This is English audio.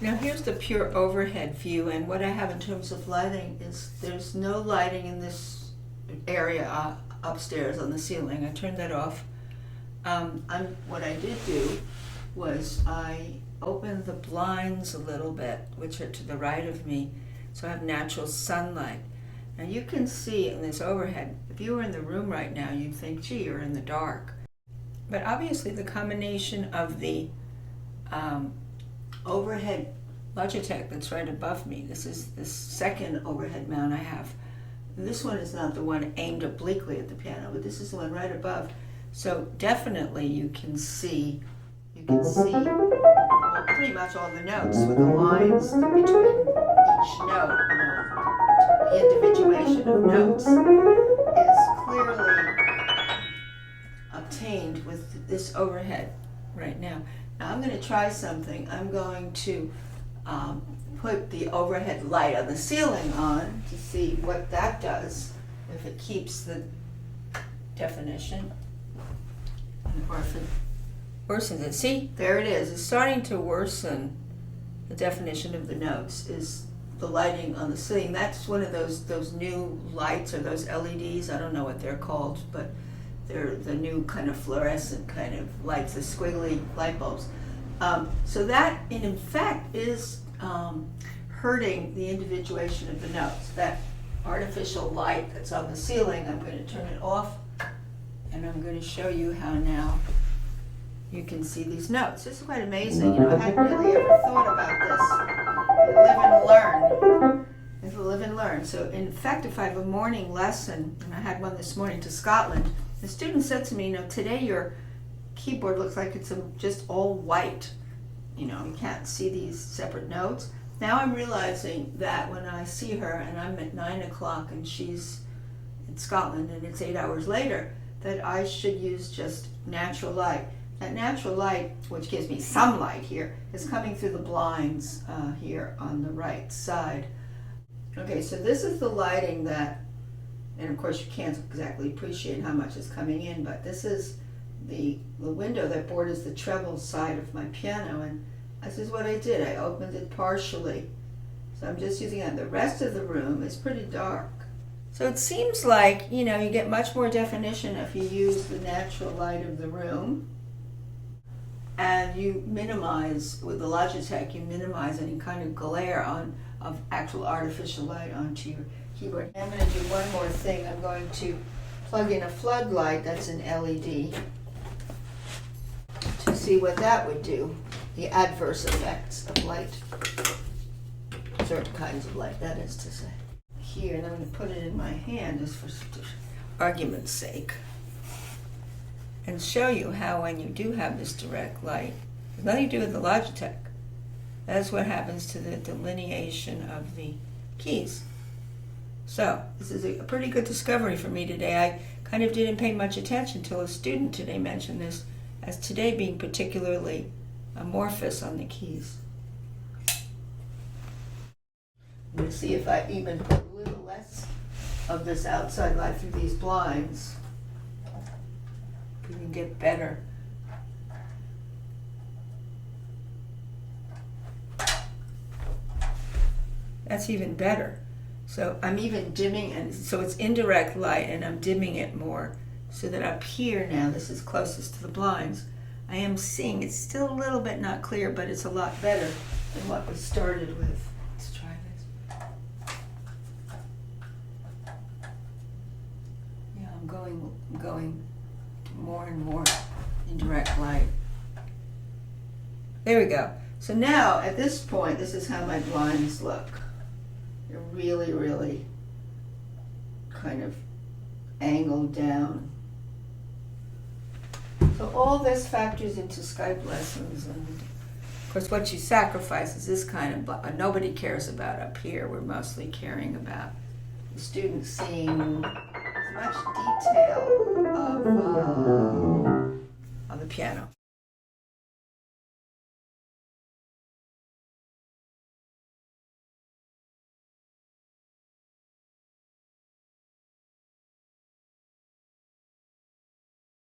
Now here's the pure overhead view, and what I have in terms of lighting is there's no lighting in this area upstairs on the ceiling. I turned that off. What I did do was I opened the blinds a little bit, which are to the right of me, so I have natural sunlight. Now you can see in this overhead, if you were in the room right now, you'd think, gee, you're in the dark. But obviously the combination of the overhead Logitech that's right above me, this is the second overhead mount I have. This one is not the one aimed obliquely at the piano, but this is the one right above. So definitely you can see pretty much all the notes with the lines between each note. The individuation of notes is clearly obtained with this overhead right now. Now I'm going to try something. I'm going to put the overhead light on the ceiling on to see what that does, if it keeps the definition, or if it worsens it. See, there it is. It's starting to worsen the definition of the notes, is the lighting on the ceiling. That's one of those new lights, or those LEDs. I don't know what they're called, but they're the new kind of fluorescent kind of lights, the squiggly light bulbs. So that, in fact, is hurting the individuation of the notes. That artificial light that's on the ceiling, I'm going to turn it off, and I'm going to show you how now you can see these notes. This is quite amazing. I hadn't really ever thought about this. Live and learn. It's a live and learn. So in fact, if I have a morning lesson, and I had one this morning to Scotland, the student said to me, today your keyboard looks like it's just all white. You can't see these separate notes. Now I'm realizing that when I see her and I'm at 9 o'clock and she's in Scotland and it's 8 hours later, that I should use just natural light. That natural light, which gives me some light here, is coming through the blinds here on the right side. Okay, so this is the lighting that, and of course you can't exactly appreciate how much is coming in, but this is the window that borders the treble side of my piano, and this is what I did. I opened it partially. So I'm just using that. The rest of the room is pretty dark. So it seems like, you get much more definition if you use the natural light of the room. And you minimize, with the Logitech, you minimize any kind of glare of actual artificial light onto your keyboard. I'm going to do one more thing. I'm going to plug in a floodlight that's an LED to see what that would do, the adverse effects of light, certain kinds of light, that is to say. Here, and I'm going to put it in my hand just for argument's sake, and show you how when you do have this direct light, there's nothing to do with the Logitech. That's what happens to the delineation of the keys. So this is a pretty good discovery for me today. I kind of didn't pay much attention until a student today mentioned this, as today being particularly amorphous on the keys. I'm going to see if I even put a little less of this outside light through these blinds. We can get better. That's even better. So I'm even dimming, and so it's indirect light, and I'm dimming it more so that up here now, this is closest to the blinds, I am seeing it's still a little bit not clear, but it's a lot better than what we started with. Let's try this. Yeah, I'm going to more and more indirect light. There we go. So now at this point, this is how my blinds look. They're really, really kind of angled down. So all this factors into Skype lessons, and of course what you sacrifice is this kind of, nobody cares about up here. We're mostly caring about the students seeing as much detail of the piano.